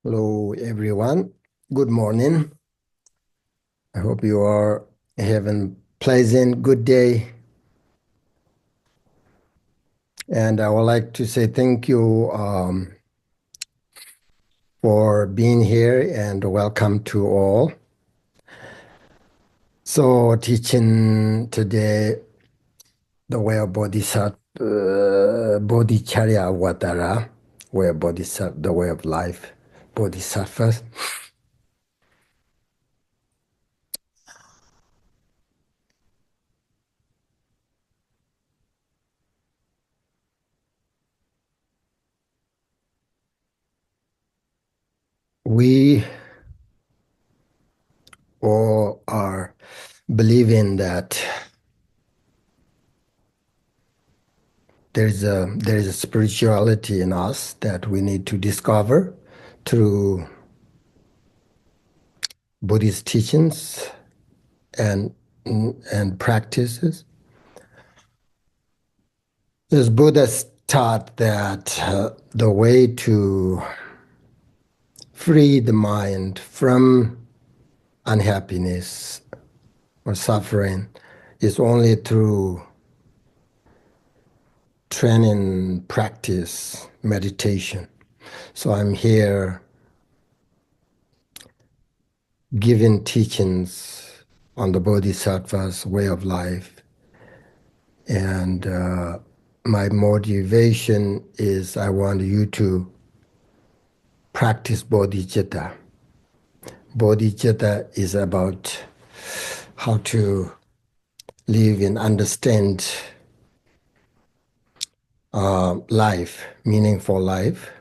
Hello, everyone. Good morning. I hope you are having pleasant, good day. And I would like to say thank you for being here and welcome to all. So, teaching today the way of Bodhicharya Vatara, way of Bodhisattva, the way of life, Bodhisattvas. We all are believing that there is a spirituality in us that we need to discover through Buddhist teachings and practices. As Buddha taught that the way to free the mind from unhappiness or suffering is only through training, practice, meditation. So I'm here giving teachings on the Bodhisattva's way of life. And my motivation is I want you to practice bodhicitta. Bodhicitta is about how to live and understand life, meaningful life.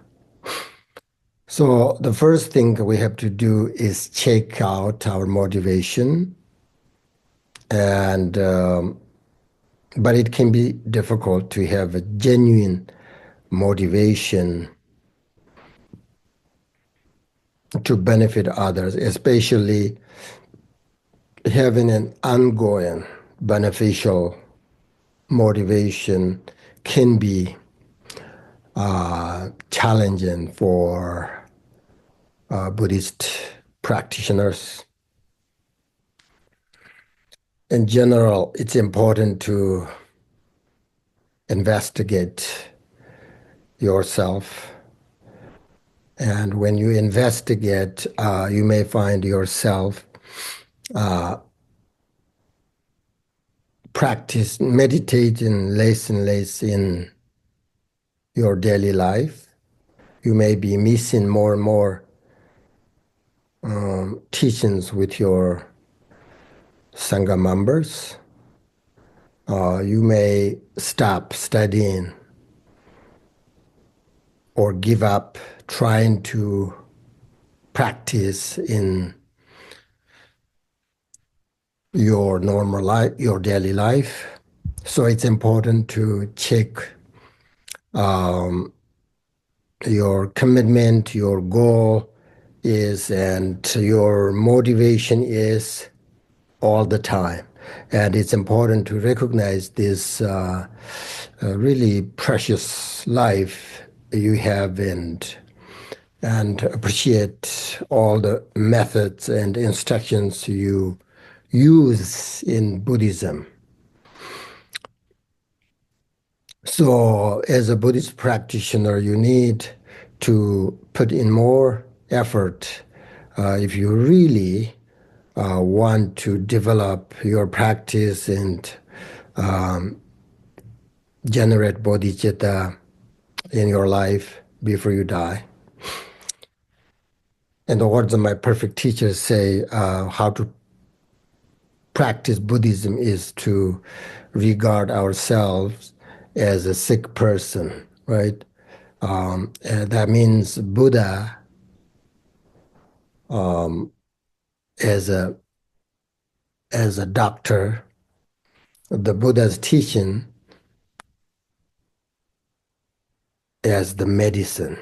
So the first thing we have to do is check out our motivation, and but it can be difficult to have a genuine motivation to benefit others, especially having an ongoing beneficial motivation can be challenging for Buddhist practitioners. In general, it's important to investigate yourself. And when you investigate, you may find yourself practice meditating less and less in your daily life. You may be missing more and more teachings with your Sangha members. You may stop studying or give up trying to practice in your normal life, your daily life. So it's important to check your commitment, your goal is, and your motivation is all the time. And it's important to recognize this really precious life you have and appreciate all the methods and instructions you use in Buddhism. So as a Buddhist practitioner, you need to put in more effort if you really want to develop your practice and generate bodhicitta in your life before you die. And the words of my perfect teachers say how to practice Buddhism is to regard ourselves as a sick person, right? That means Buddha as a doctor, the Buddha's teaching as the medicine.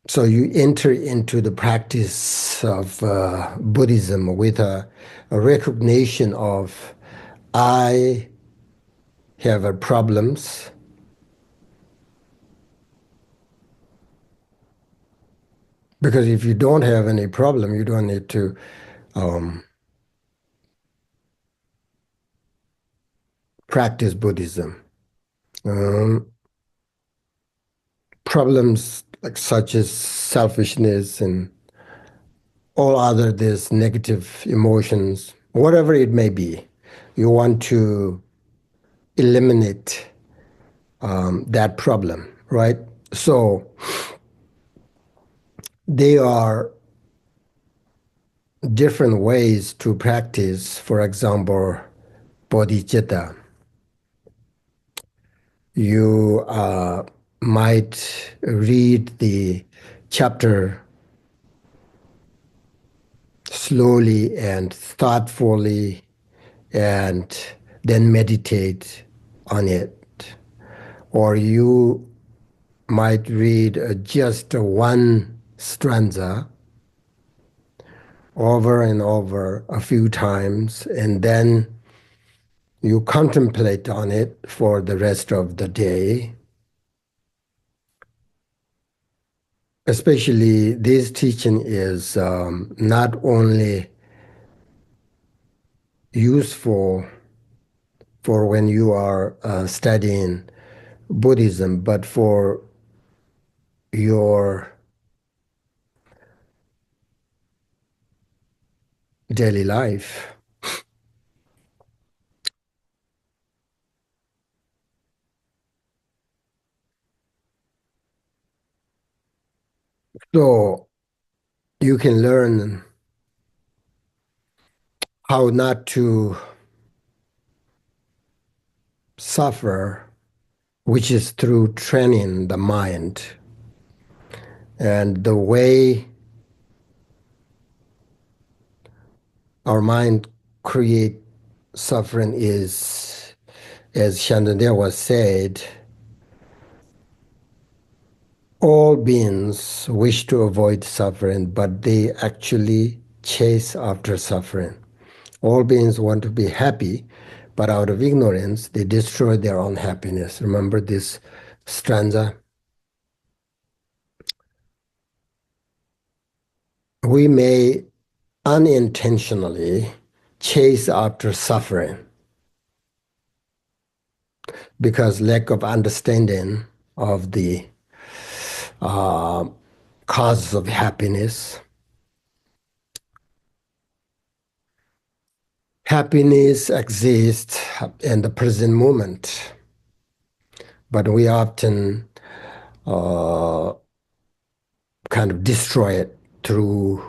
So you enter into the practice of Buddhism with a recognition of I have problems Because if you don't have any problem, you don't need to um, practice Buddhism. Um, Problems like such as selfishness and all other these negative emotions, whatever it may be, you want to eliminate that problem, right? So there are different ways to practice. For example, bodhicitta. You might read the chapter slowly and thoughtfully and then meditate on it. Or you might read just one stanza over and over a few times, and then you contemplate on it for the rest of the day. Especially this teaching is not only useful for when you are studying Buddhism, but for your daily life. So you can learn how not to suffer, which is through training the mind. And the way our mind create suffering is, as Shantideva said, all beings wish to avoid suffering, but they actually chase after suffering. All beings want to be happy, but out of ignorance, they destroy their own happiness. Remember this stanza? We may unintentionally chase after suffering because lack of understanding of the uh, causes of happiness. Happiness exists in the present moment, but we often uh, kind of destroy it through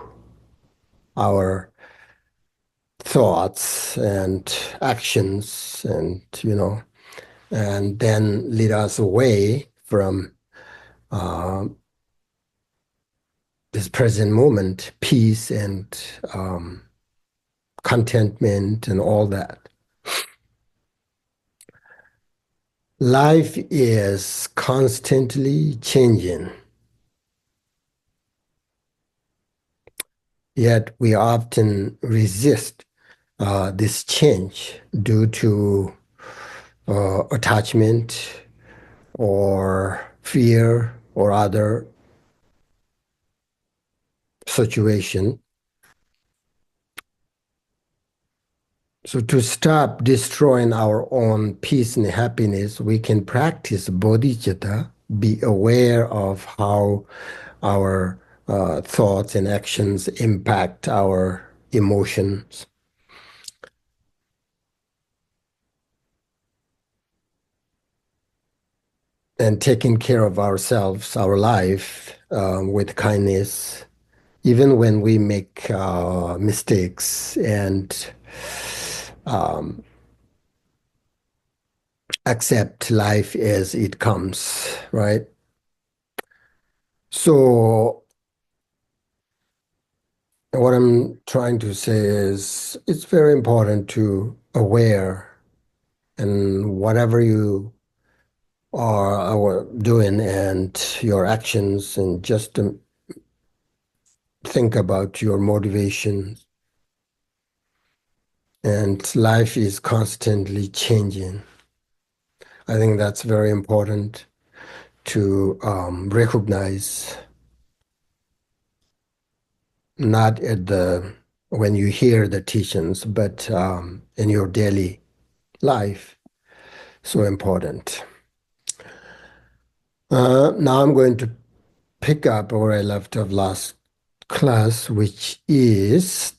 our thoughts and actions, and then lead us away from uh, this present moment, peace and contentment and all that. Life is constantly changing, yet we often resist this change due to attachment or fear or other situation. So to stop destroying our own peace and happiness, we can practice bodhicitta, be aware of how our thoughts and actions impact our emotions, and taking care of ourselves, our life, with kindness, even when we make mistakes, and um, accept life as it comes, right? So what I'm trying to say is it's very important to aware and whatever you are doing and your actions, and just to think about your motivations. And life is constantly changing. I think that's very important to recognize. not at the when you hear the teachings, but in your daily life. So important. Now I'm going to pick up where I left off last class, which is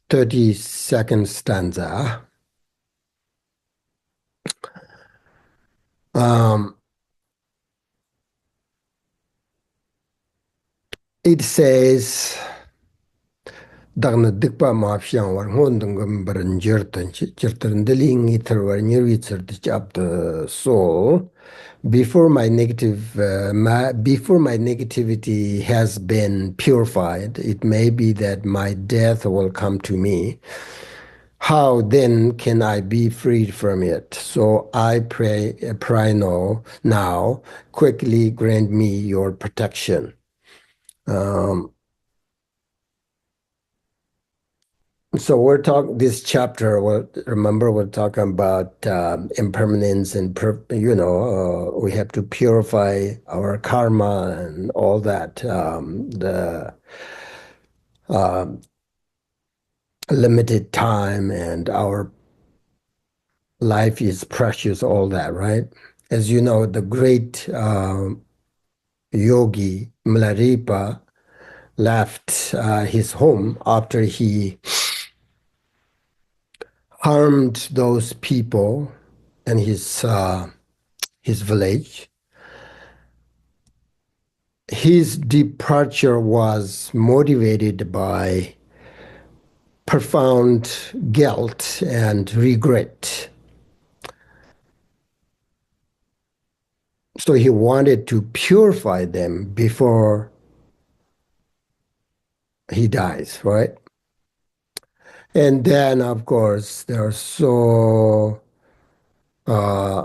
32nd stanza. Um, it says, Dagna dikpa maafshan war ngondungam baran jirtan deling itar war nyirwitzar up the soul before my negativity has been purified. It may be that my death will come to me. How then can I be freed from it? So I pray now, quickly grant me your protection. So we're talking this chapter. Remember, we're talking about impermanence and we have to purify our karma and all that. The limited time and our life is precious. All that, right? As you know, the great yogi Milarepa left his home after he harmed those people in his village. His departure was motivated by profound guilt and regret. So he wanted to purify them before he dies, right? And then, of course, there are so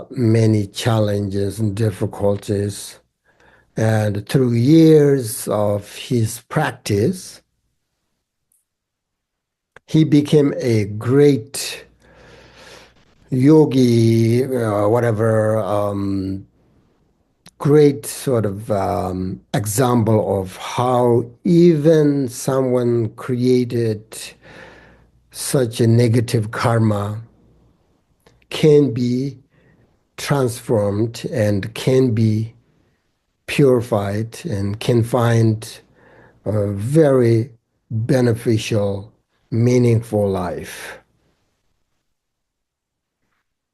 many challenges and difficulties. And through years of his practice, he became a great yogi, whatever, great sort of example of how even someone created such a negative karma can be transformed and can be purified and can find a very beneficial, meaningful life.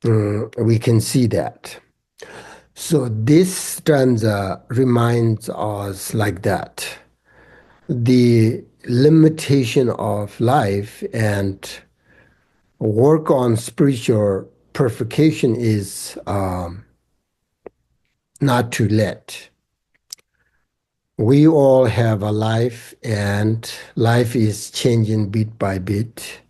We can see that. So this stanza reminds us like that. The limitation of life and work on spiritual purification is not to let. We all have a life, and life is changing bit by bit.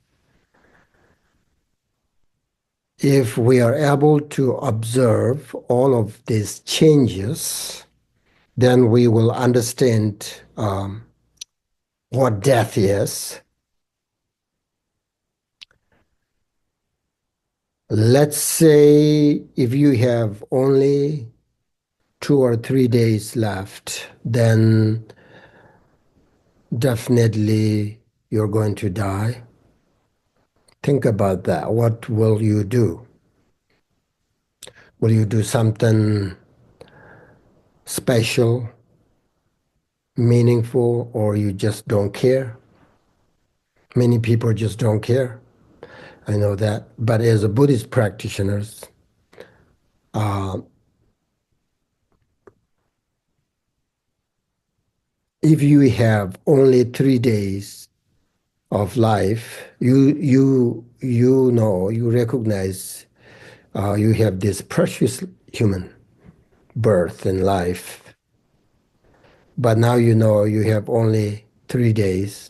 If we are able to observe all of these changes, then we will understand what death is. Let's say if you have only 2 or 3 days left, then definitely you're going to die. Think about that. What will you do? Will you do something special, meaningful, or you just don't care? Many people just don't care. I know that. But as a Buddhist practitioners, if you have only 3 days of life, you recognize you have this precious human birth and life, but now you know you have only 3 days.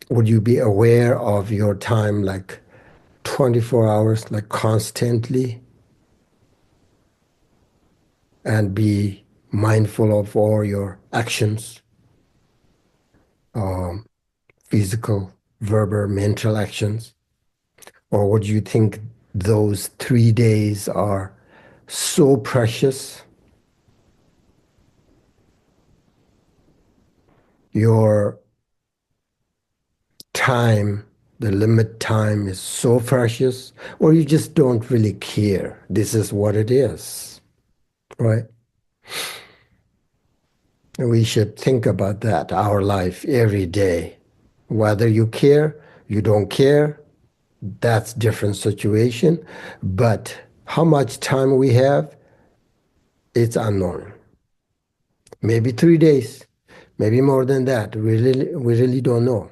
Would you be aware of your time like 24 hours, like constantly, and be mindful of all your actions, physical, verbal, mental actions? Or would you think those 3 days are so precious your time, the limit time is so precious, or you just don't really care. This is what it is, right? We should think about that, our life every day. Whether you care, you don't care, that's different situation. But how much time we have, it's unknown. Maybe 3 days, maybe more than that. We really don't know.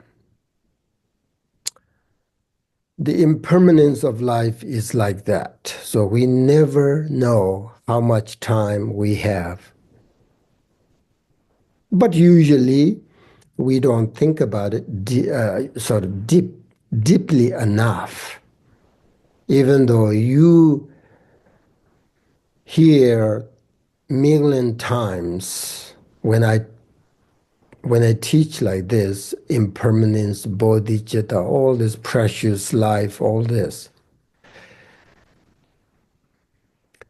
The impermanence of life is like that. So we never know how much time we have. But usually we don't think about it sort of deeply enough. Even though you hear million times when I teach like this, impermanence, bodhicitta, all this precious life, all this.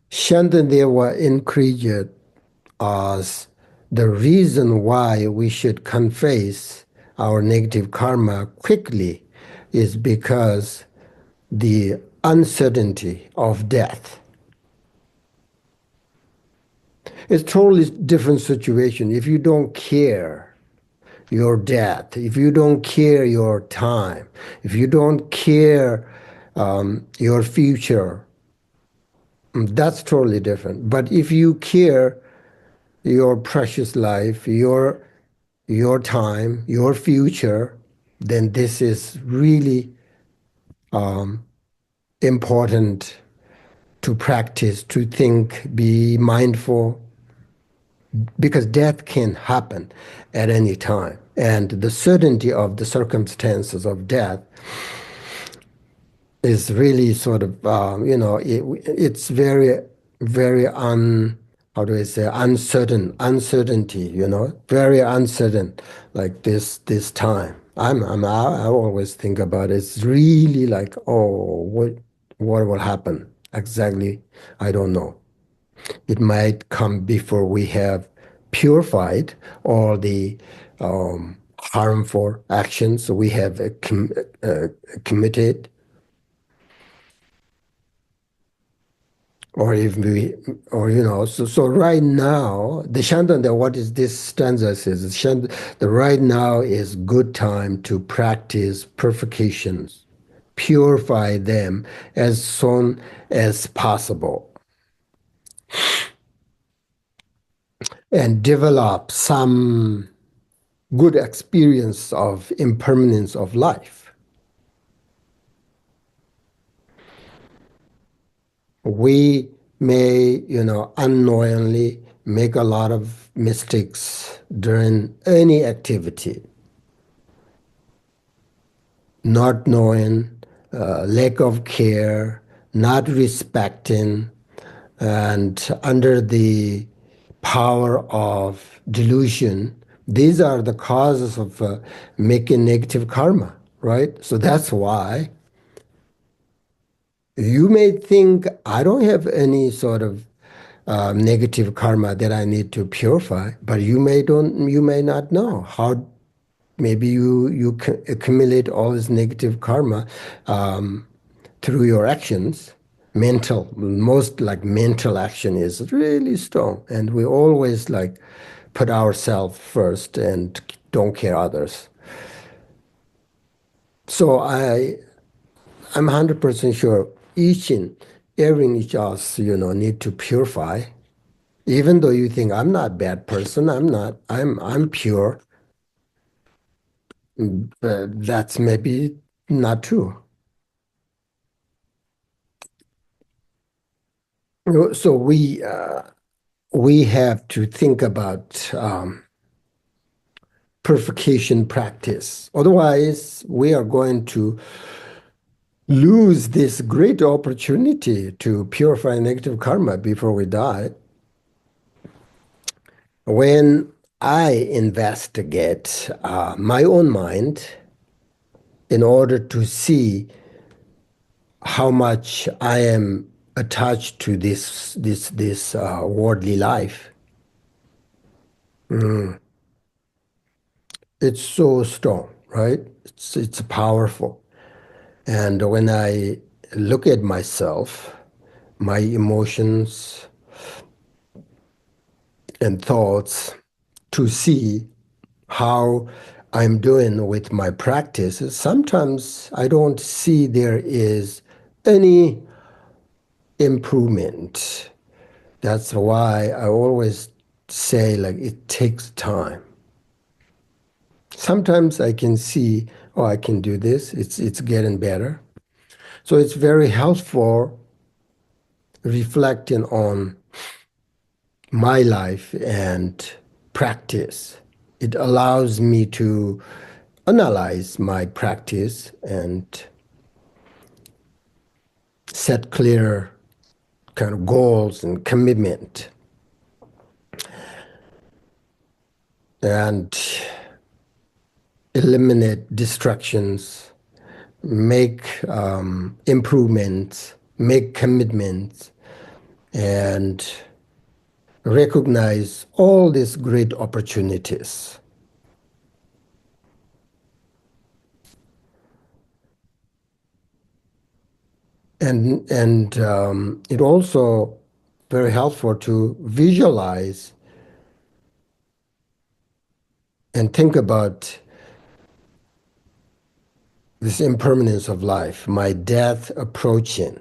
Shantideva encouraged us the reason why we should confess our negative karma quickly is because the uncertainty of death. It's totally different situation. If you don't care your death, if you don't care your time, if you don't care your future, that's totally different. But if you care your precious life, your time, your future, then this is really important to practice, to think, be mindful, because death can happen at any time. And the certainty of the circumstances of death is really sort of, it's very, very how do I say, uncertainty, very uncertain, like this time. I always think about it. It's really like, oh, what will happen exactly? I don't know. It might come before we have purified all the harmful actions we have committed, or if we, or so right now, the Shantideva, what is this stanza says? The right now is good time to practice purifications, purify them as soon as possible, and develop some good experience of impermanence of life. We may, unknowingly make a lot of mistakes during any activity, not knowing, lack of care, not respecting, and under the power of delusion. These are the causes of making negative karma, right? So that's why you may think, I don't have any sort of negative karma that I need to purify, but you may not know how. Maybe you accumulate all this negative karma through your actions. Most like mental action is really strong, and we always like put ourselves first and don't care others. So I'm 100% sure each and every each of us, need to purify. Even though you think I'm not a bad person, I'm not. I'm pure. That's maybe not true. So we have to think about purification practice. Otherwise, we are going to lose this great opportunity to purify negative karma before we die. When I investigate my own mind in order to see how much I am attached to this worldly life, it's so strong, right? It's powerful. And when I look at myself, my emotions and thoughts, to see how I'm doing with my practice, sometimes I don't see there is any improvement. That's why I always say, like, it takes time. Sometimes I can see, oh, I can do this. It's getting better. So it's very helpful reflecting on my life and practice. It allows me to analyze my practice and set clear kind of goals and commitment and eliminate distractions, make improvements, make commitments, and recognize all these great opportunities. And it also very helpful to visualize and think about this impermanence of life, my death approaching,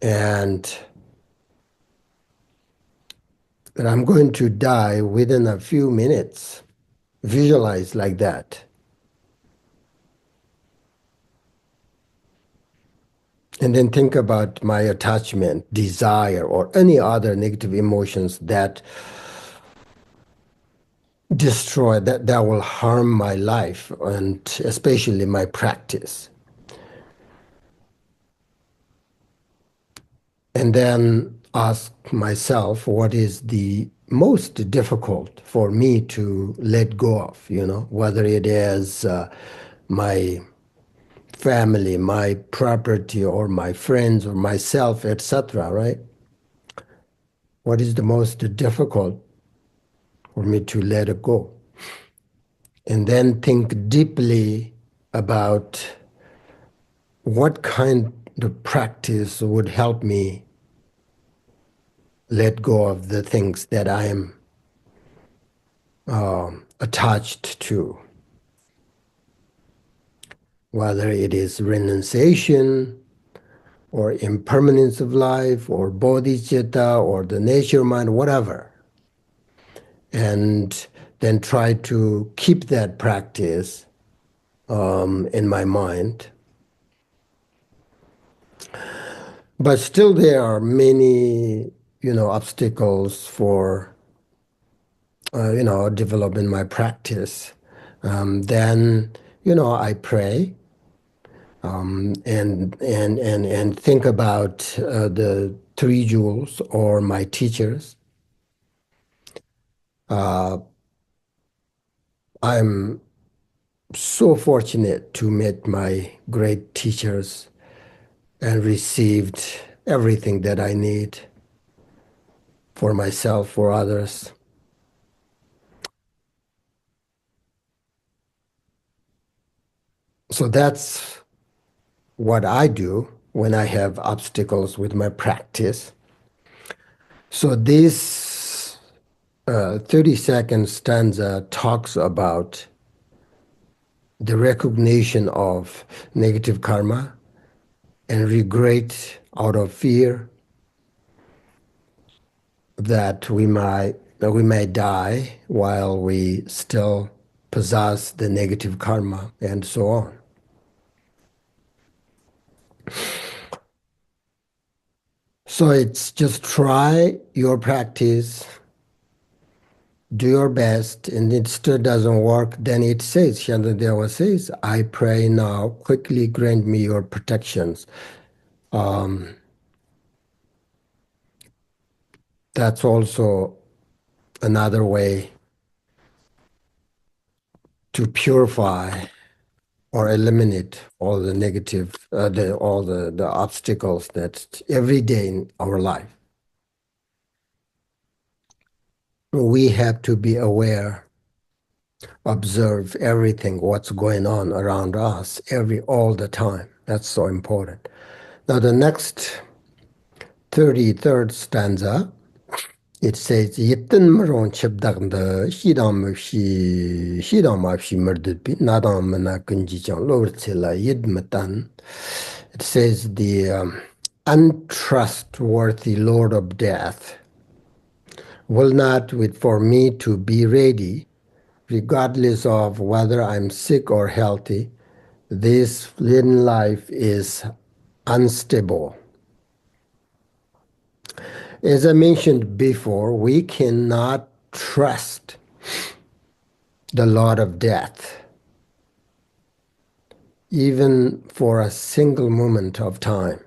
and that I'm going to die within a few minutes. Visualize like that. And then think about my attachment, desire, or any other negative emotions that destroy, that will harm my life and especially my practice. And then ask myself what is the most difficult for me to let go of, whether it is my family, my property, or my friends, or myself, etc., right? What is the most difficult for me to let it go? And then think deeply about what kind of practice would help me let go of the things that I am attached to, whether it is renunciation or impermanence of life or bodhicitta or the nature mind, whatever. And then try to keep that practice in my mind. But still there are many, obstacles for, developing my practice. Then, I pray and think about the three jewels or my teachers. I'm so fortunate to meet my great teachers and received everything that I need for myself, for others. So that's what I do when I have obstacles with my practice. So this 30-second stanza talks about the recognition of negative karma and regret out of fear that we may die while we still possess the negative karma and so on. So it's just try your practice, do your best, and it still doesn't work, then it says, Shantideva says, I pray now, quickly grant me your protections. That's also another way to purify or eliminate all the negative, all the obstacles that every day in our life. we have to be aware, observe everything, what's going on around us, all the time. That's so important. Now the next 33rd stanza, it says, Yitten maron chibdagda hidam mapshi murdupi nadam mana kunjichang lortsila yidmatan. It says the untrustworthy Lord of Death will not wait for me to be ready, regardless of whether I'm sick or healthy. This fleeting life is unstable. As I mentioned before, we cannot trust the Lord of Death, even for a single moment of time.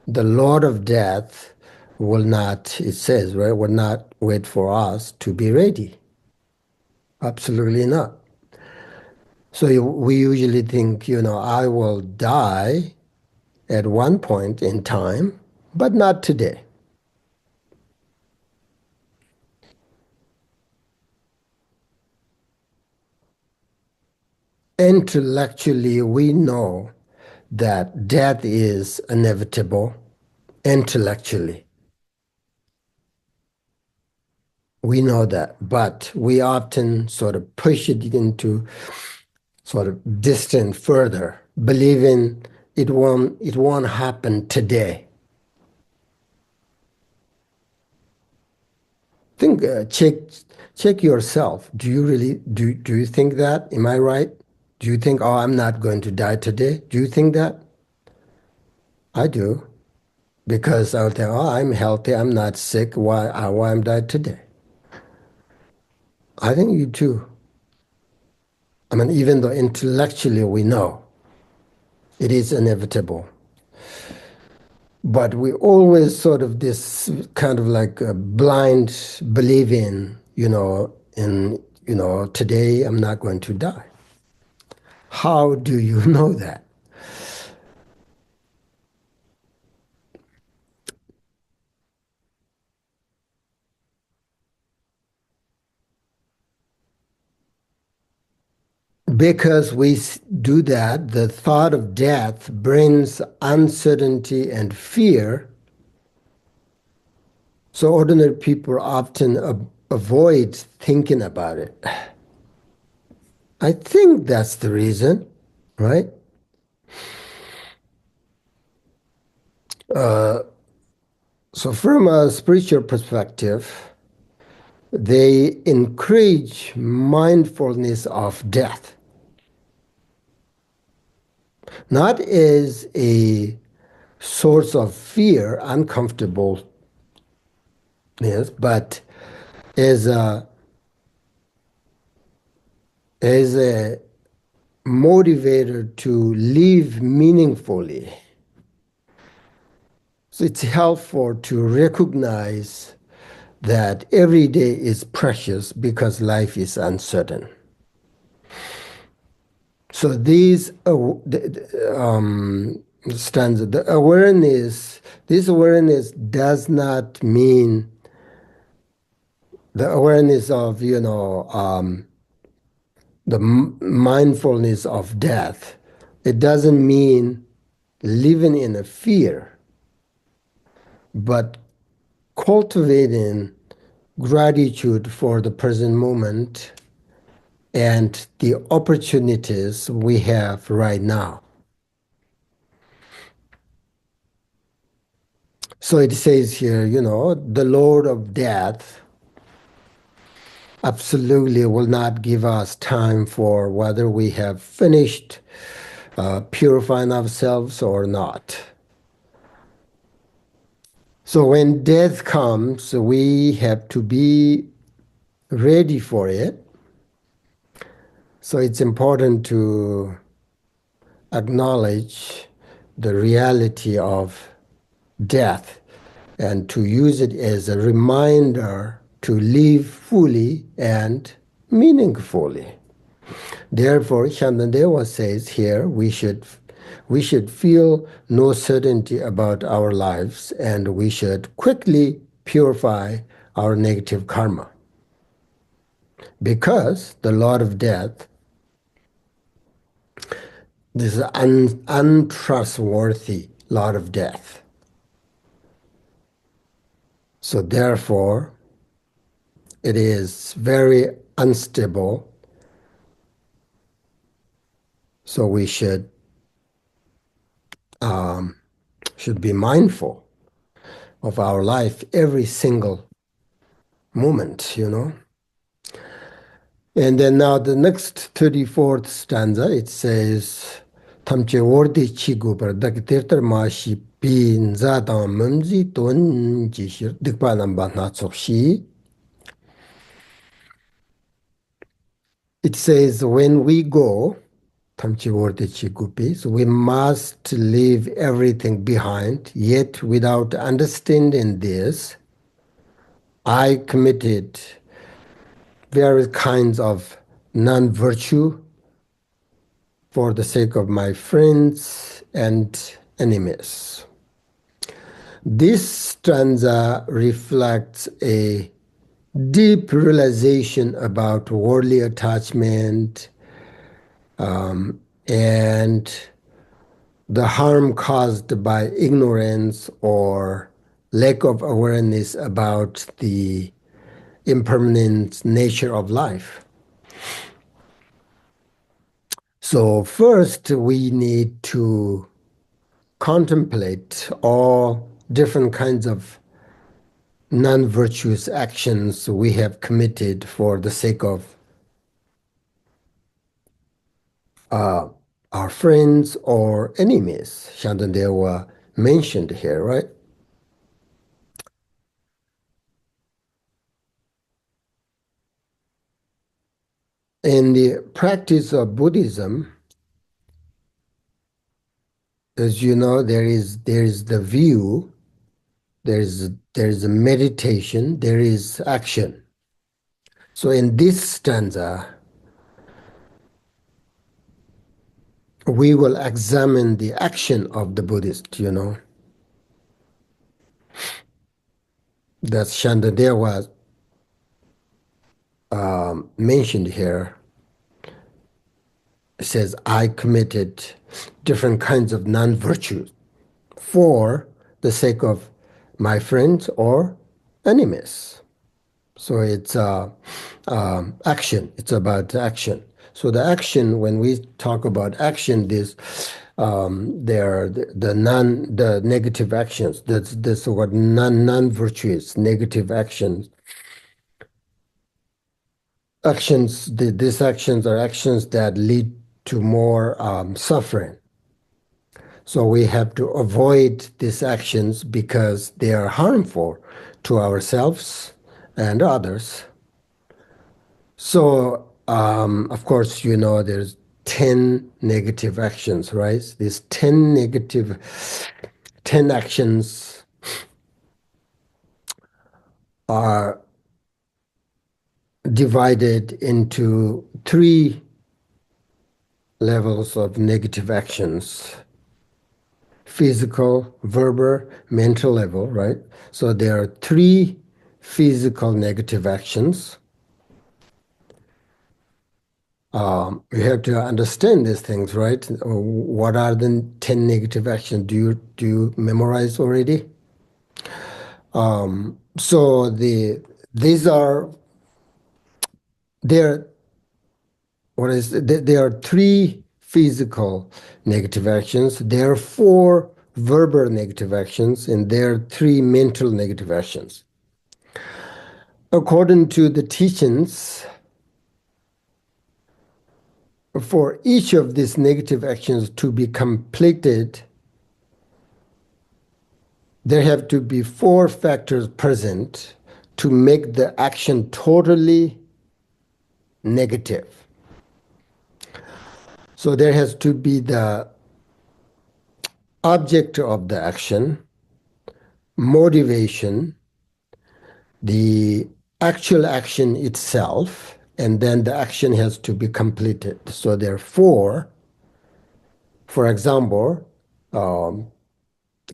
The Lord of Death will not, it says, right, will not wait for us to be ready. Absolutely not. So we usually think, I will die at one point in time, but not today. Intellectually, we know that death is inevitable. Intellectually, we know that, but we often sort of push it into sort of distant further, believing it won't happen today. Think, check yourself. Do you really do you think that? Am I right? Do you think, oh, I'm not going to die today? Do you think that? I do, because I'll think, oh, I'm healthy, I'm not sick. Why I'm died today? I think you too. I mean, even though intellectually we know it is inevitable, but we always sort of this kind of like a blind believing, today I'm not going to die. How do you know that? Because we do that, the thought of death brings uncertainty and fear. So ordinary people often avoid thinking about it. I think that's the reason, right? So from a spiritual perspective, they encourage mindfulness of death, not as a source of fear, uncomfortableness, but as a motivator to live meaningfully. So it's helpful to recognize that every day is precious because life is uncertain. So these stanza, this awareness does not mean the awareness of, the mindfulness of death. It doesn't mean living in a fear, but cultivating gratitude for the present moment and the opportunities we have right now. So it says here, the Lord of Death absolutely will not give us time for whether we have finished purifying ourselves or not. So when death comes, we have to be ready for it. So it's important to acknowledge the reality of death and to use it as a reminder to live fully and meaningfully. Therefore, Shantideva says here we should feel no certainty about our lives, and we should quickly purify our negative karma. Because the Lord of Death, this is untrustworthy Lord of Death. So therefore, it is very unstable. So we should be mindful of our life every single moment, you know. And then now the next 34th stanza, it says, Tamche wardi chigu par dakitertar mashi bin zadang mumzi don jishir dikpa namba natsokshi. It says, when we go, Tamche wardi chigu, so we must leave everything behind, yet without understanding this, I committed various kinds of non-virtue for the sake of my friends and enemies. This stanza reflects a deep realization about worldly attachment and the harm caused by ignorance or lack of awareness about the impermanent nature of life. So first we need to contemplate all different kinds of non-virtuous actions we have committed for the sake of our friends or enemies. Shantideva mentioned here, right? In the practice of Buddhism, as you know, there is the view, there is a meditation, there is action. So in this stanza, we will examine the action of the Buddhist, you know. That Shantideva mentioned here. It says, I committed different kinds of non-virtues for the sake of my friends or enemies. So it's action. It's about action. So the action, when we talk about action, there are the negative actions. That's what non-virtuous negative actions. These actions are actions that lead to more suffering. So we have to avoid these actions because they are harmful to ourselves and others. So, of course, you know, there's 10 negative actions, right? These 10 actions are divided into 3 levels of negative actions: physical, verbal, mental level, right? So there are 3 physical negative actions. You have to understand these things, right? What are the 10 negative actions? Do you memorize already? So these are there. There are 3 physical negative actions. There are 4 verbal negative actions, and there are 3 mental negative actions. According to the teachings, for each of these negative actions to be completed, there have to be 4 factors present to make the action totally negative. So there has to be the object of the action, motivation, the actual action itself, and then the action has to be completed. So therefore, for example,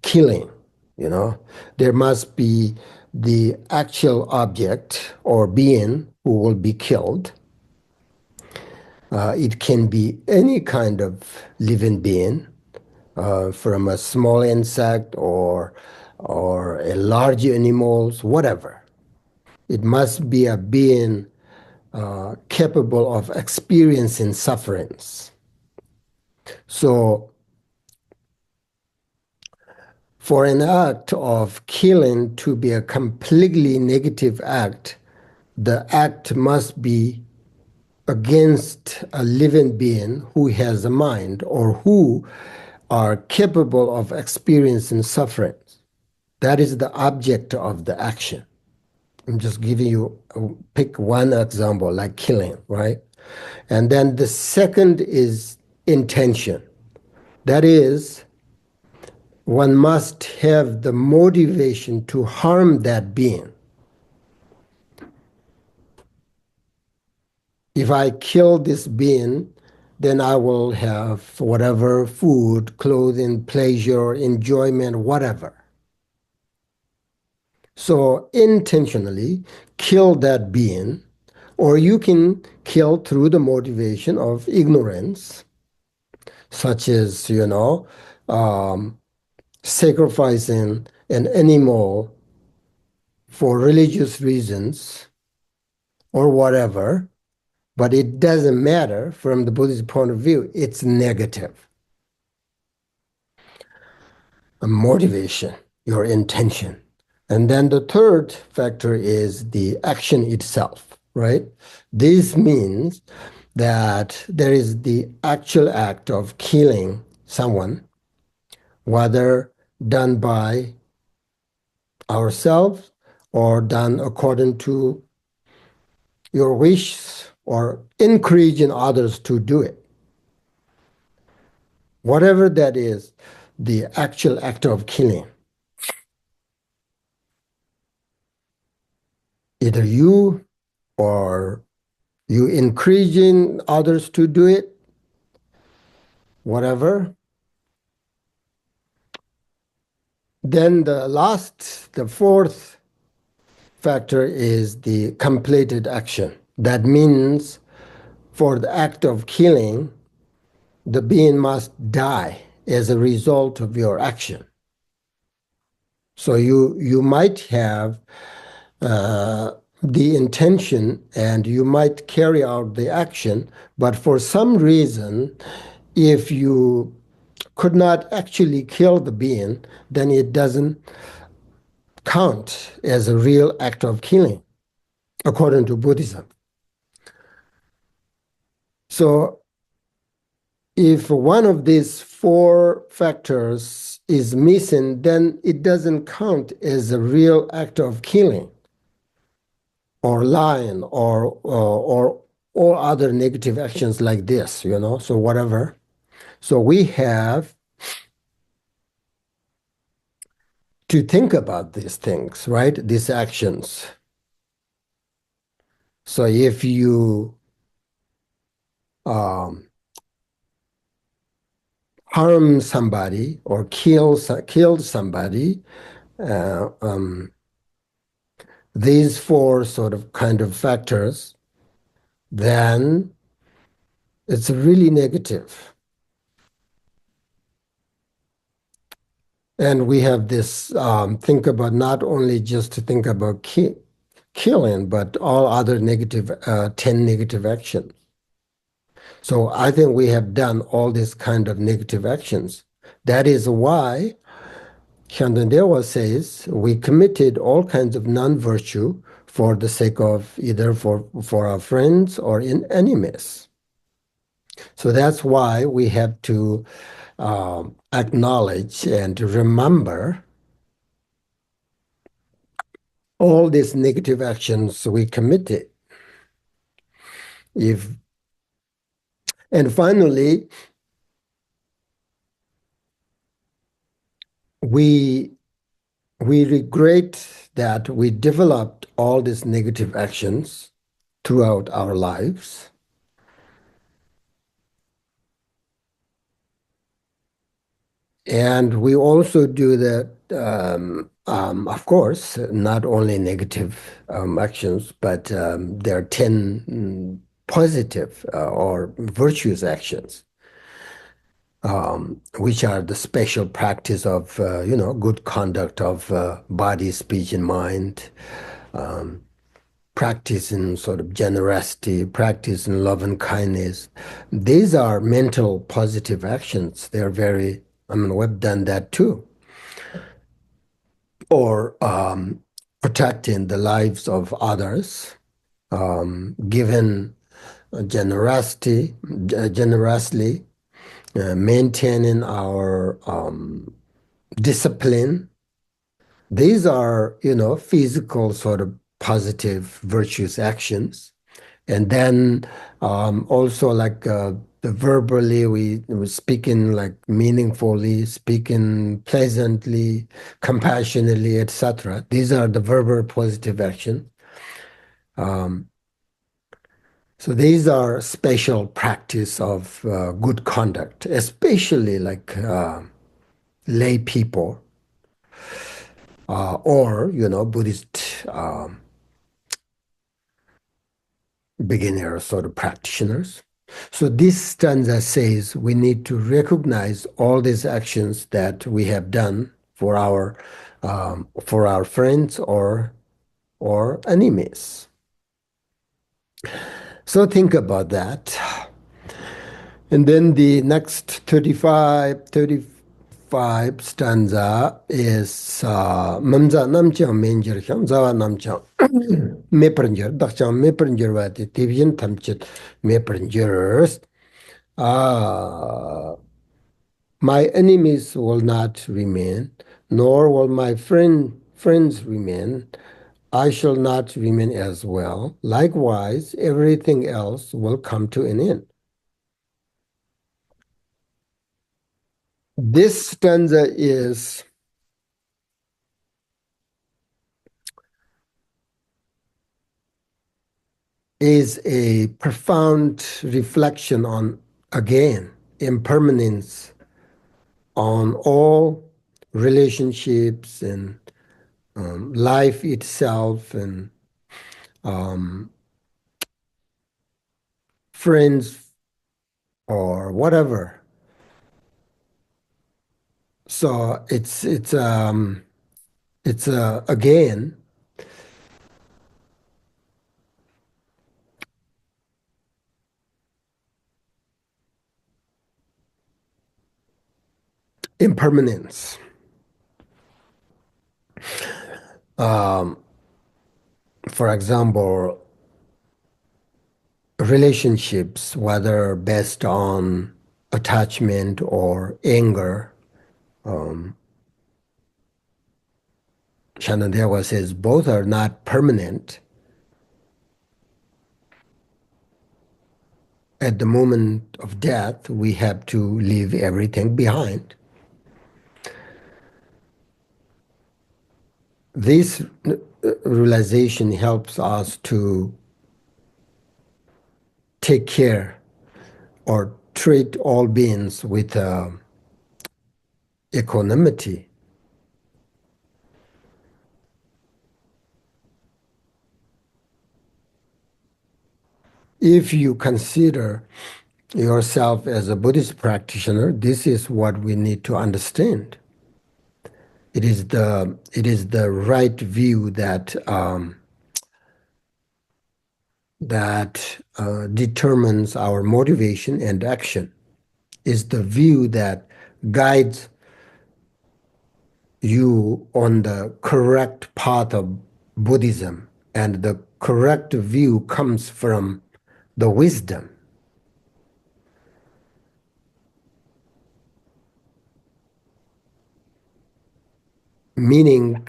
killing, you know, there must be the actual object or being who will be killed. It can be any kind of living being, from a small insect or a large animals, whatever. It must be a being capable of experiencing sufferings. So, for an act of killing to be a completely negative act, the act must be against a living being who has a mind or who are capable of experiencing suffering. That is the object of the action. I'm just giving you, pick one example, like killing, right? And then the second is intention. That is, one must have the motivation to harm that being. If I kill this being, then I will have whatever food, clothing, pleasure, enjoyment, whatever. So intentionally kill that being, or you can kill through the motivation of ignorance, such as, sacrificing an animal for religious reasons or whatever, but it doesn't matter from the Buddhist point of view, it's negative. A motivation, your intention. And then the third factor is the action itself, right? This means that there is the actual act of killing someone, whether done by ourselves or done according to your wishes or encouraging others to do it. Whatever that is, the actual act of killing. Either you or you encouraging others to do it, whatever. Then the fourth factor is the completed action. That means for the act of killing, the being must die as a result of your action. So you might have the intention and you might carry out the action, but for some reason, if you could not actually kill the being, then it doesn't count as a real act of killing, according to Buddhism. So if one of these four factors is missing, then it doesn't count as a real act of killing or lying or other negative actions like this, so whatever. So we have to think about these things, right? These actions. So if you harm somebody or kill somebody, uh, um, these four sort of kind of factors, then it's really negative. And we have this think about not only just to think about killing, but all other negative, 10 negative actions. So I think we have done all these kind of negative actions. That is why Shantideva says we committed all kinds of non-virtue for the sake of either for our friends or in enemies. So that's why we have to acknowledge and remember all these negative actions we committed. And finally, we regret that we developed all these negative actions throughout our lives. And we also do that, of course, not only negative actions, but there are 10 positive or virtuous actions, which are the special practice of, good conduct of body, speech, and mind, practice in sort of generosity, practice in love and kindness. These are mental positive actions. They're very, we've done that too. Or protecting the lives of others, given generously, maintaining our discipline. These are, physical sort of positive virtuous actions. And then also like verbally, we speaking like meaningfully, speaking pleasantly, compassionately, etc. These are the verbal positive actions. So these are special practice of good conduct, especially like lay people or Buddhist beginner sort of practitioners. So this stanza says we need to recognize all these actions that we have done for our friends or enemies. So think about that. And then the next 35 stanza is Mamza Namchang Menjer Hyam Zawa Namchang Mepringer, Dakchang Mepringer Vati, Tibian Tamchit Mepringers. My enemies will not remain, nor will my friends remain. I shall not remain as well. Likewise, everything else will come to an end. This stanza is a profound reflection on, again, impermanence, on all relationships and life itself and friends or whatever. So it's again impermanence. For example, relationships, whether based on attachment or anger. Shantideva says both are not permanent. At the moment of death, we have to leave everything behind. This realization helps us to take care or treat all beings with equanimity. If you consider yourself as a Buddhist practitioner, this is what we need to understand. It is the right view that determines our motivation and action. Is the view that guides you on the correct path of Buddhism, and the correct view comes from the wisdom. Meaning,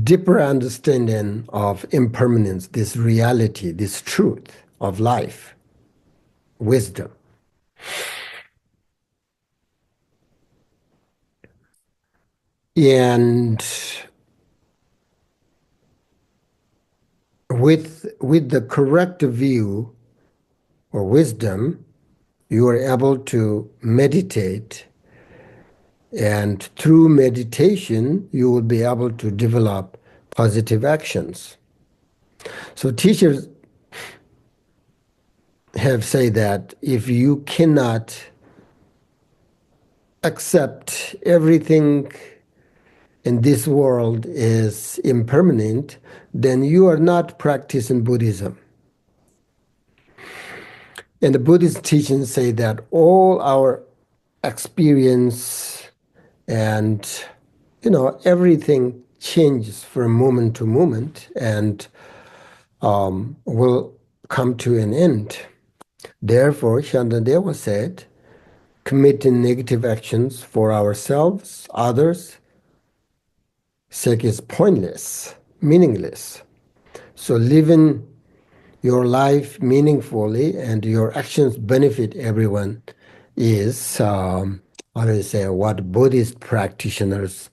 deeper understanding of impermanence, this reality, this truth of life, wisdom. And with the correct view or wisdom, you are able to meditate, and through meditation, you will be able to develop positive actions. So teachers have said that if you cannot accept everything in this world is impermanent, then you are not practicing Buddhism. And the Buddhist teachings say that all our experience and everything changes from moment to moment and will come to an end. Therefore, Shantideva said, committing negative actions for ourselves, others, sake is pointless, meaningless. So living your life meaningfully and your actions benefit everyone is, how do you say, what Buddhist practitioners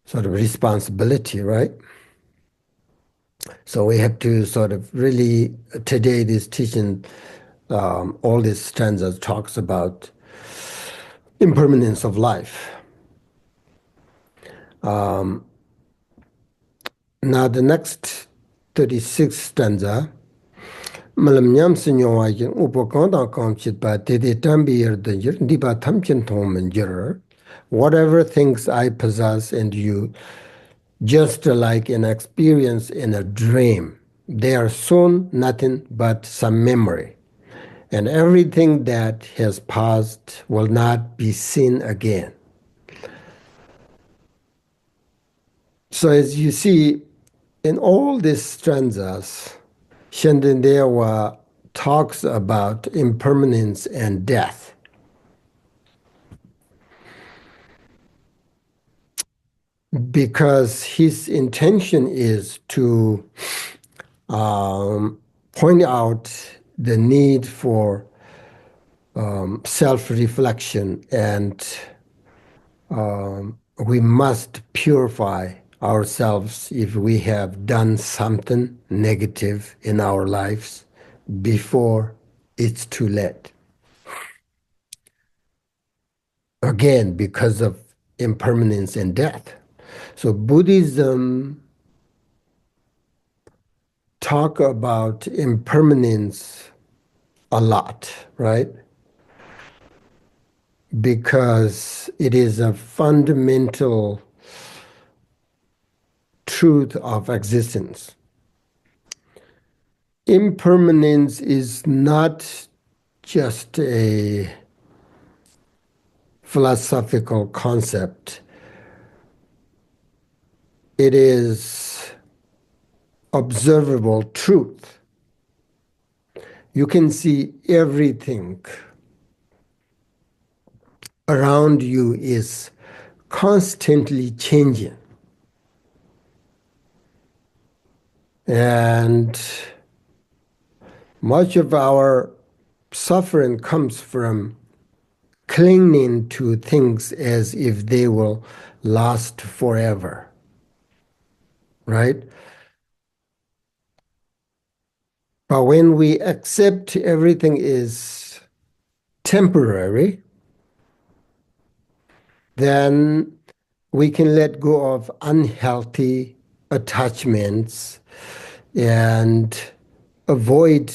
sort of responsibility, right? So we have to sort of really, today this teaching, all these stanzas talks about impermanence of life. Now the next 36th stanza, Malam nyam sinyo wajan upo kanda kamchit ba dede tambir danjir diba tamchin tongmanjir. Whatever things I possess and you, just like an experience in a dream, they are soon nothing but some memory. And everything that has passed will not be seen again. So as you see, in all these stanzas, Shantideva talks about impermanence and death. Because his intention is to point out the need for self-reflection, and we must purify ourselves if we have done something negative in our lives before it's too late. Again, because of impermanence and death. So Buddhism talk about impermanence a lot, right? Because it is a fundamental truth of existence. Impermanence is not just a philosophical concept. It is observable truth. You can see everything around you is constantly changing. And much of our suffering comes from clinging to things as if they will last forever, right? But when we accept everything is temporary, then we can let go of unhealthy attachments and avoid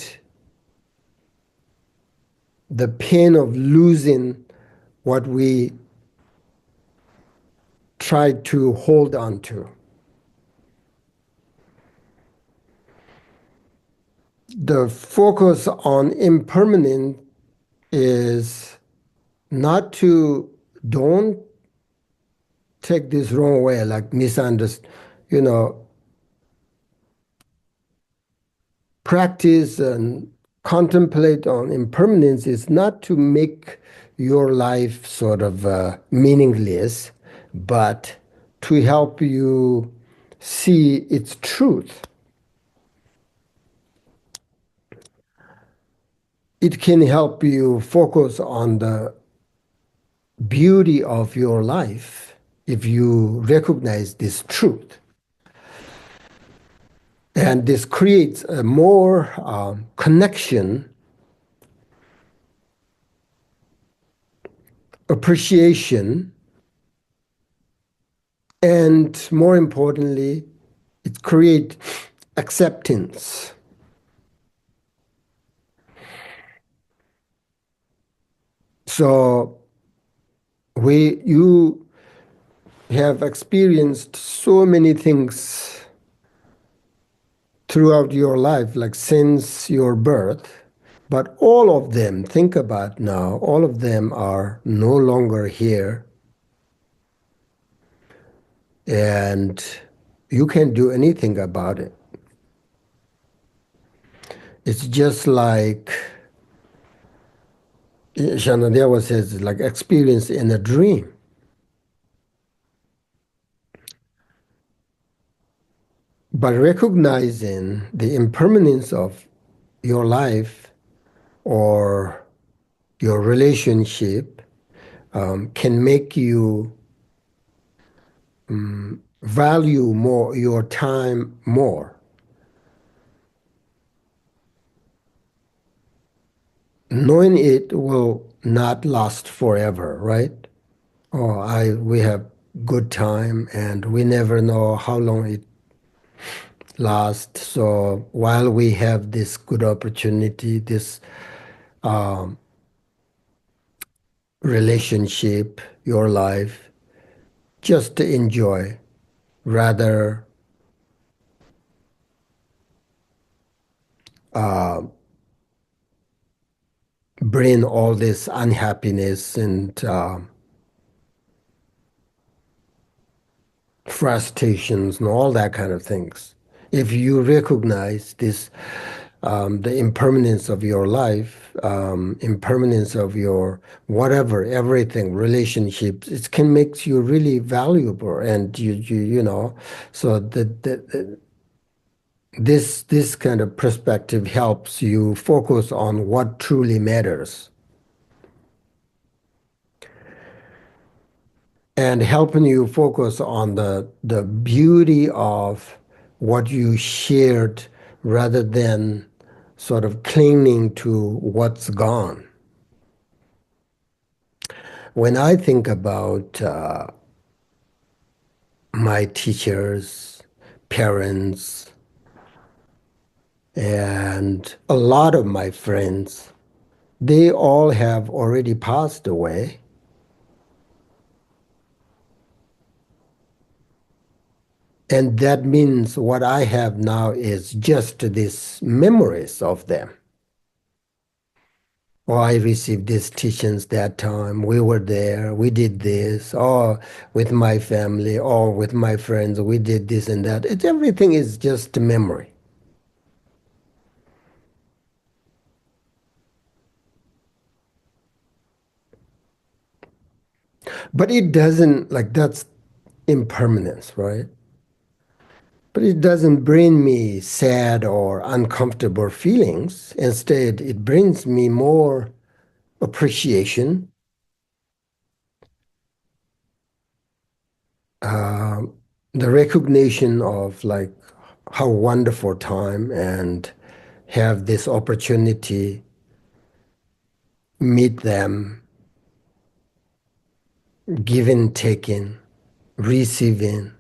the pain of losing what we try to hold on to. The focus on impermanence is not to, don't take this wrong way, like misunderstand, practice and contemplate on impermanence is not to make your life sort of meaningless, but to help you see its truth. It can help you focus on the beauty of your life if you recognize this truth. And this creates a more connection appreciation, and more importantly, it creates acceptance. So you have experienced so many things throughout your life, like since your birth, but all of them, think about now, all of them are no longer here, and you can't do anything about it. It's just like Shantideva says, like experience in a dream. But recognizing the impermanence of your life or your relationship can make you value more your time more, knowing it will not last forever, right? Oh, we have good time and we never know how long it lasts. So while we have this good opportunity, this relationship, your life, just to enjoy rather bring all this unhappiness and frustrations and all that kind of things. If you recognize this, the impermanence of your life, impermanence of your whatever, everything, relationships, it can make you really valuable. And you know, so this kind of perspective helps you focus on what truly matters and helping you focus on the beauty of what you shared rather than sort of clinging to what's gone. When I think about my teachers, parents, and a lot of my friends, they all have already passed away. And that means what I have now is just these memories of them. Oh, I received these teachings that time. We were there. We did this. Or with my family or with my friends, we did this and that. Everything is just a memory. But it doesn't, like, that's impermanence, right? But it doesn't bring me sad or uncomfortable feelings. Instead, it brings me more appreciation, um, the recognition of like how wonderful time and have this opportunity, meet them, giving, taking, receiving,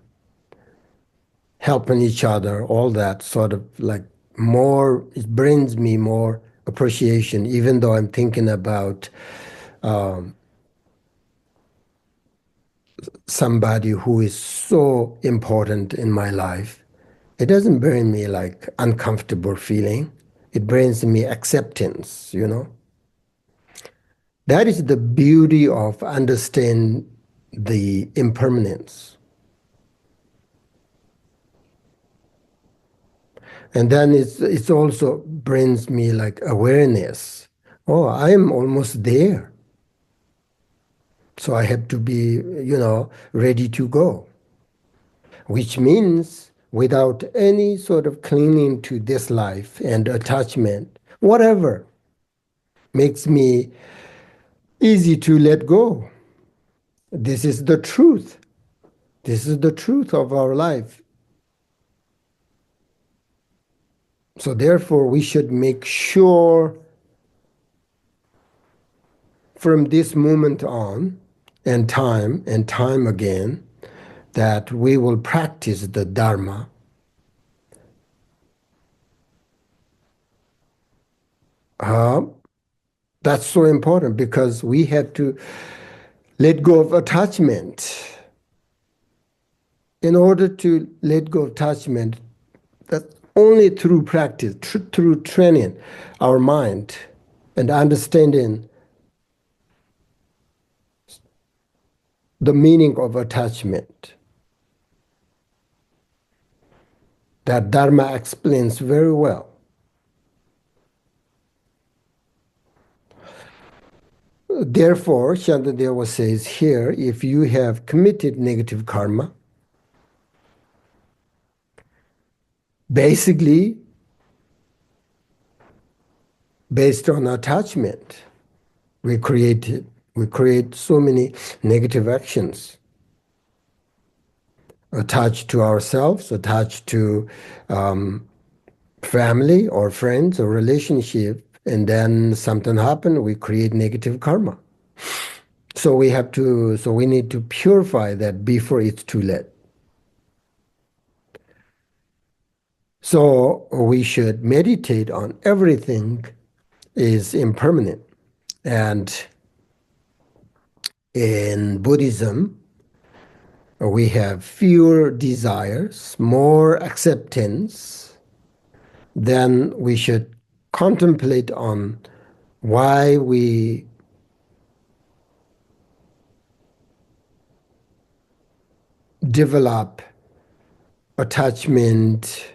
helping each other, all that sort of like more, it brings me more appreciation, even though I'm thinking about somebody who is so important in my life. It doesn't bring me like uncomfortable feeling. It brings me acceptance, you know. That is the beauty of understand the impermanence. And then it's also brings me like awareness. Oh, I'm almost there. So I have to be, you know, ready to go. Which means without any sort of clinging to this life and attachment, whatever makes me easy to let go. This is the truth. This is the truth of our life. So therefore, we should make sure from this moment on, and time again, that we will practice the Dharma. Uh, that's so important because we have to let go of attachment. In order to let go of attachment, that's only through practice, through training our mind and understanding the meaning of attachment. That Dharma explains very well. Therefore, Shantideva says here, if you have committed negative karma, basically based on attachment, we create so many negative actions attached to ourselves, attached to family or friends or relationship, and then something happened, we create negative karma. So we need to purify that before it's too late. So we should meditate on everything is impermanent. And in Buddhism, we have fewer desires, more acceptance. Then we should contemplate on why we develop attachment,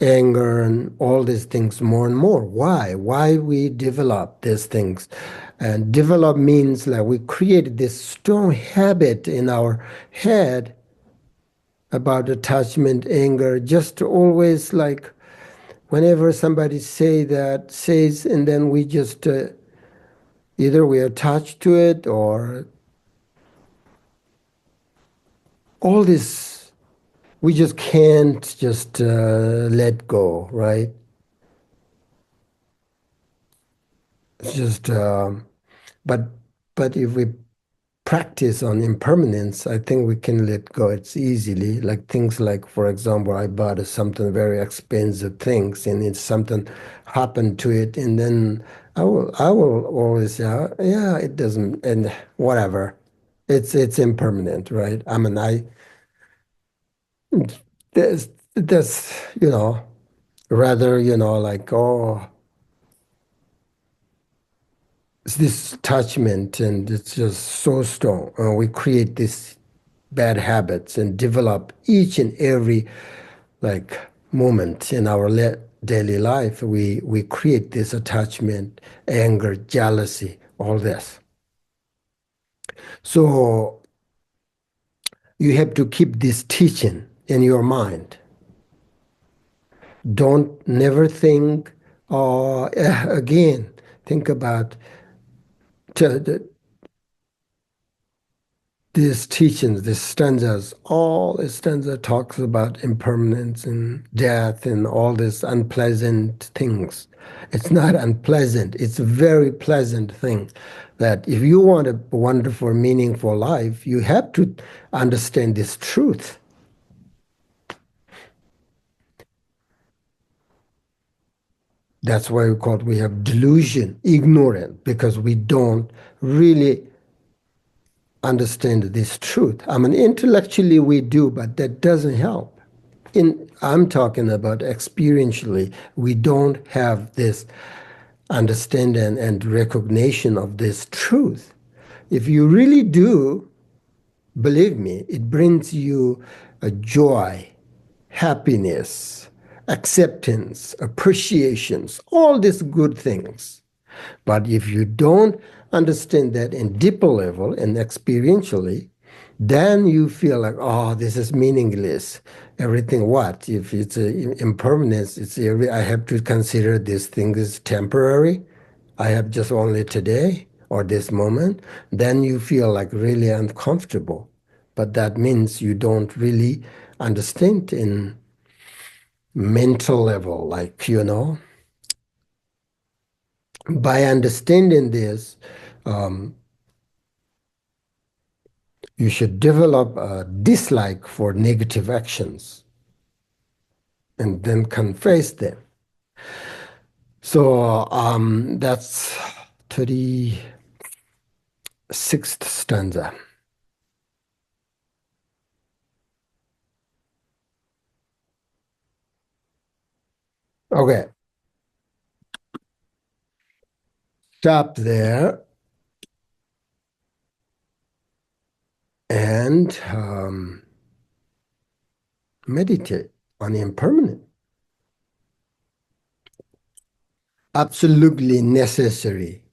anger, and all these things more and more. Why we develop these things? And develop means like we create this strong habit in our head about attachment, anger, just always like whenever somebody says, and then we just either we attach to it or all this, we just can't just let go, right? It's just, but if we practice on impermanence, I think we can let go. It's easily like things like, for example, I bought something very expensive things, and it's something happened to it, and then I will always yeah, it doesn't, and whatever. It's impermanent, right? I mean, there's rather like, oh, it's this attachment, and it's just so strong. We create these bad habits and develop each and every like moment in our daily life. We create this attachment, anger, jealousy, all this. So you have to keep this teaching in your mind. Don't never think, oh, again, think about these teachings, these stanzas, all the stanza talks about impermanence and death and all these unpleasant things. It's not unpleasant. It's a very pleasant thing that if you want a wonderful, meaningful life, you have to understand this truth. That's why we have delusion, ignorant, because we don't really understand this truth. I mean, intellectually we do, but that doesn't help. I'm talking about experientially. We don't have this understanding and recognition of this truth. If you really do, believe me, it brings you a joy, happiness, acceptance, appreciations, all these good things. But if you don't understand that in deeper level and experientially, then you feel like, oh, this is meaningless. Everything what? If it's impermanence, I have to consider this thing is temporary. I have just only today or this moment. Then you feel like really uncomfortable. But that means you don't really understand in mental level, like, by understanding this, You should develop a dislike for negative actions and then confess them. So that's 36th stanza. Okay, stop there and meditate on impermanent. Absolutely necessary.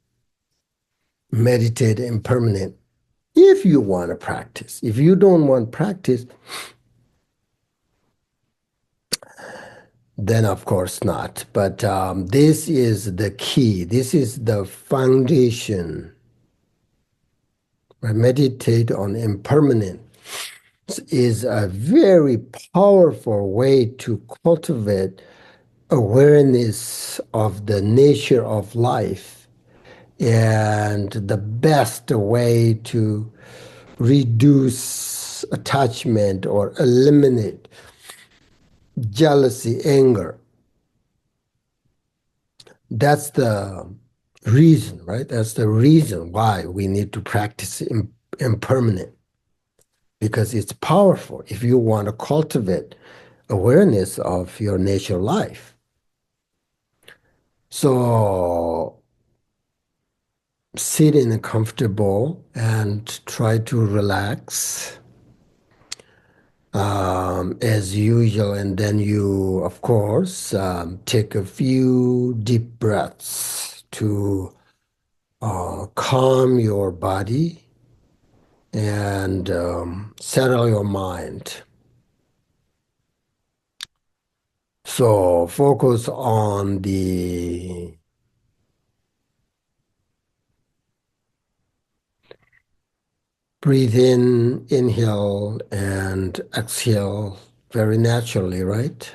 Meditate impermanent if you want to practice. If you don't want practice, then of course not. But this is the key. This is the foundation. Meditate on impermanent is a very powerful way to cultivate awareness of the nature of life and the best way to reduce attachment or eliminate jealousy, anger. That's the reason, right? That's the reason why we need to practice impermanent, because it's powerful if you want to cultivate awareness of your nature life. So sit in a comfortable and try to relax as usual, and then you, of course, take a few deep breaths to calm your body and settle your mind. So focus on the breathe in, inhale, and exhale very naturally, right?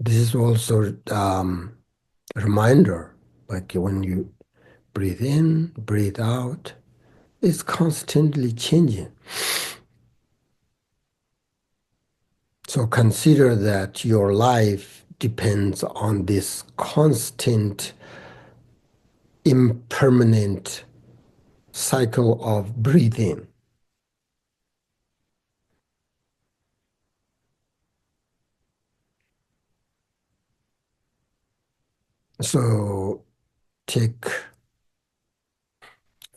This is also a reminder, like when you breathe in, breathe out, it's constantly changing. So consider that your life depends on this constant, impermanent cycle of breathing. So take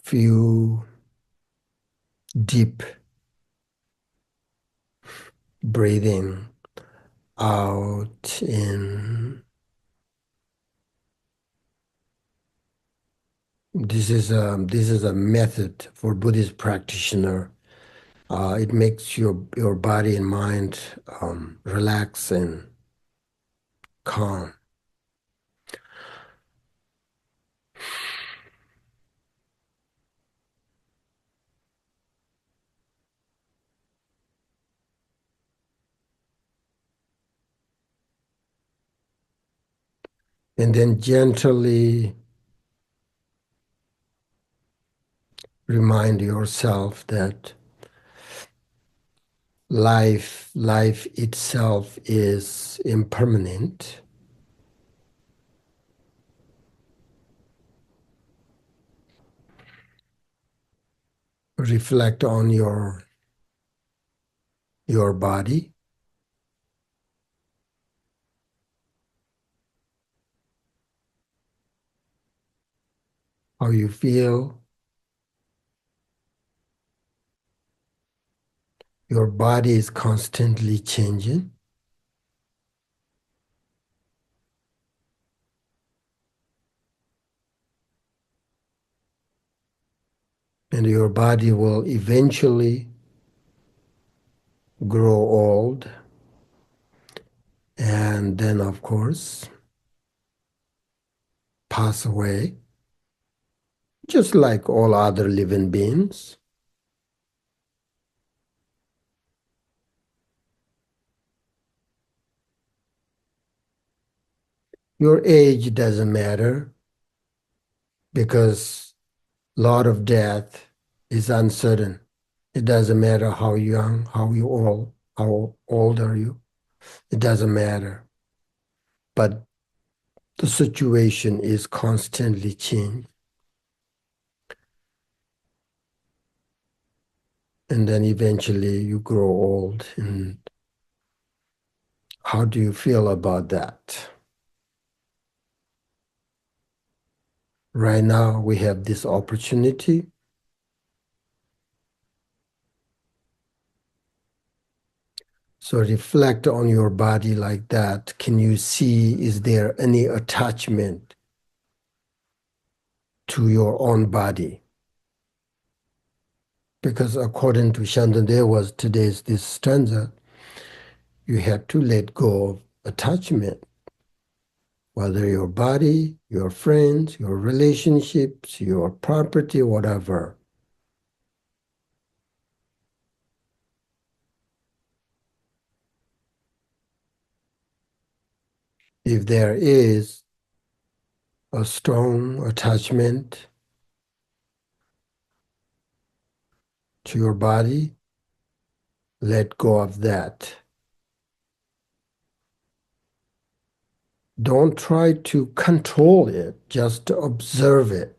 few deep breathing out in. This is a method for Buddhist practitioner. It makes your body and mind relax and calm. And then gently remind yourself that life itself is impermanent. Reflect on your body, how you feel. Your body is constantly changing, and your body will eventually grow old, and then, of course, pass away, just like all other living beings. Your age doesn't matter because lot of death is uncertain. It doesn't matter how young, how old are you. It doesn't matter. But the situation is constantly changing. And then eventually you grow old. And how do you feel about that? Right now we have this opportunity. So reflect on your body like that. Can you see, is there any attachment to your own body? Because according to Shantideva's today's this stanza, you have to let go of attachment, whether your body, your friends, your relationships, your property, whatever. If there is a strong attachment to your body, let go of that. Don't try to control it, just observe it.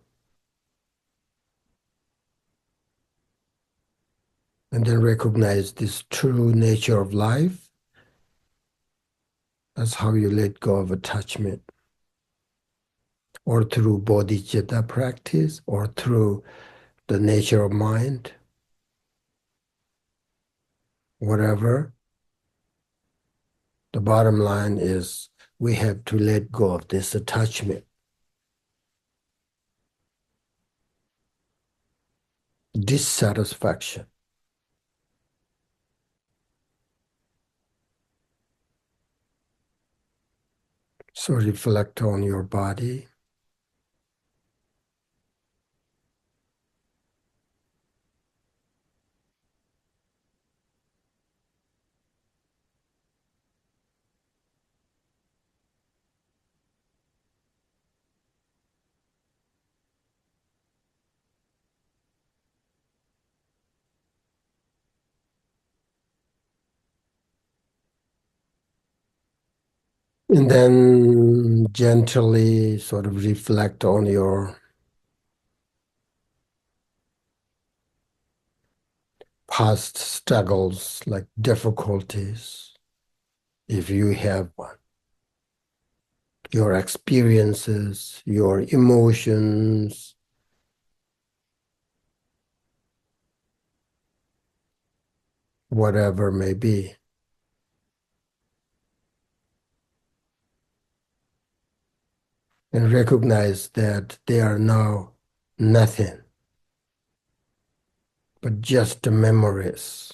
And then recognize this true nature of life. That's how you let go of attachment. Or through bodhicitta practice, or through the nature of mind, whatever. The bottom line is we have to let go of this attachment. Dissatisfaction. So reflect on your body. And then gently sort of reflect on your past struggles, like difficulties, if you have one, your experiences, your emotions, whatever may be. And recognize that they are now nothing but just the memories.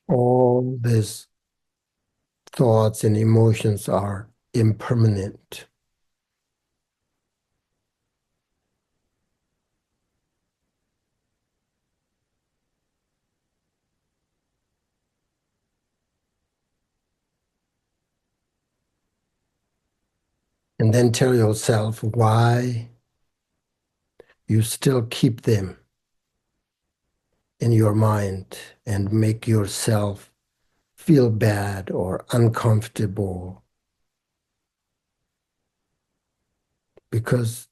All these thoughts and emotions are impermanent. And then tell yourself why you still keep them in your mind and make yourself feel bad or uncomfortable, because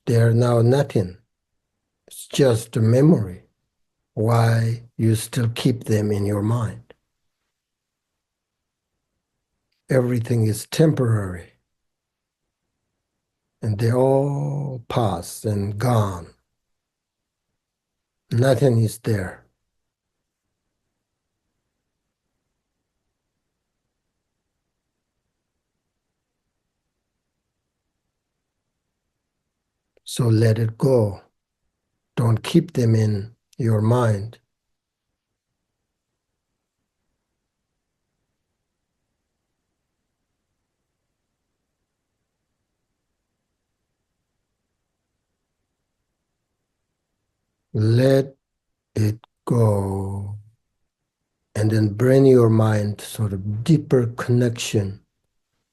they are now nothing. It's just a memory. Why you still keep them in your mind? Everything is temporary and they all pass and gone. Nothing is there. So let it go. Don't keep them in your mind. Let it go. And then bring your mind sort of deeper connection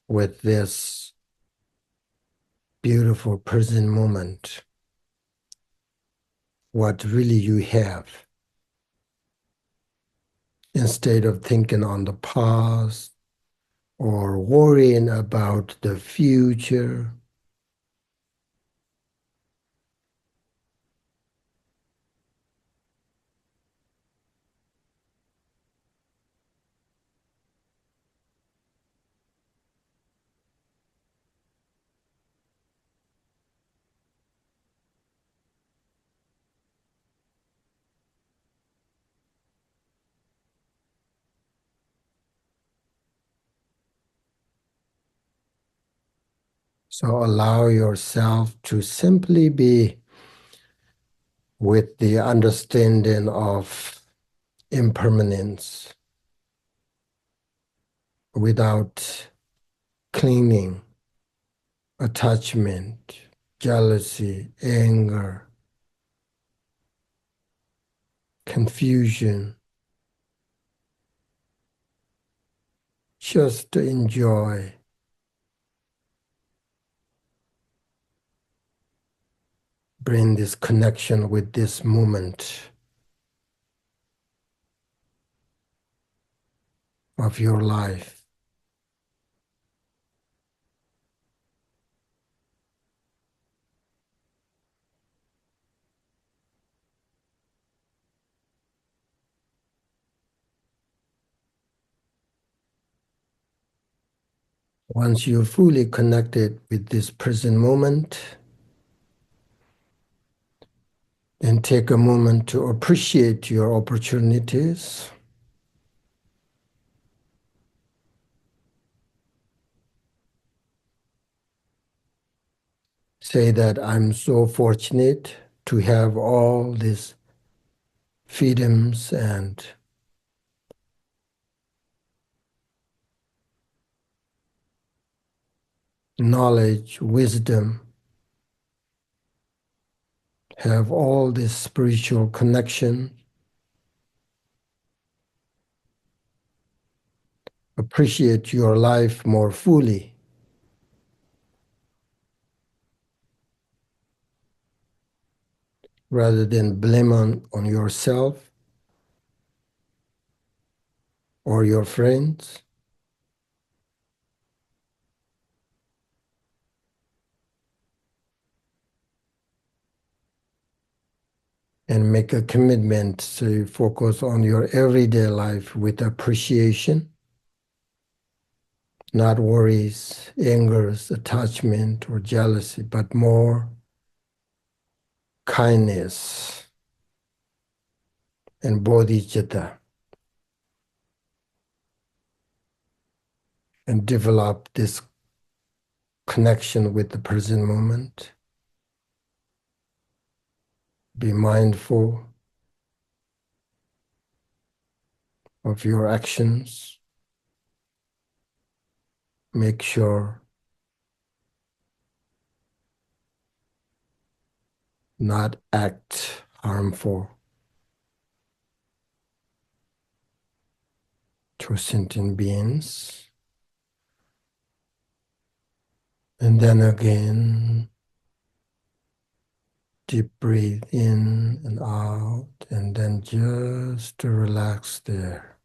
with this beautiful present moment, what really you have, instead of thinking on the past or worrying about the future. So allow yourself to simply be with the understanding of impermanence without clinging, attachment, jealousy, anger, confusion. Just to enjoy, bring this connection with this moment of your life. Once you're fully connected with this present moment, then take a moment to appreciate your opportunities. Say that I'm so fortunate to have all these freedoms and knowledge, wisdom, have all this spiritual connection. Appreciate your life more fully rather than blame on yourself or your friends. And make a commitment to focus on your everyday life with appreciation, not worries, angers, attachment, or jealousy, but more kindness and bodhicitta, and develop this connection with the present moment. Be mindful of your actions. Make sure not act harmful to sentient beings. And then again, deep breathe in and out, and then just to relax there.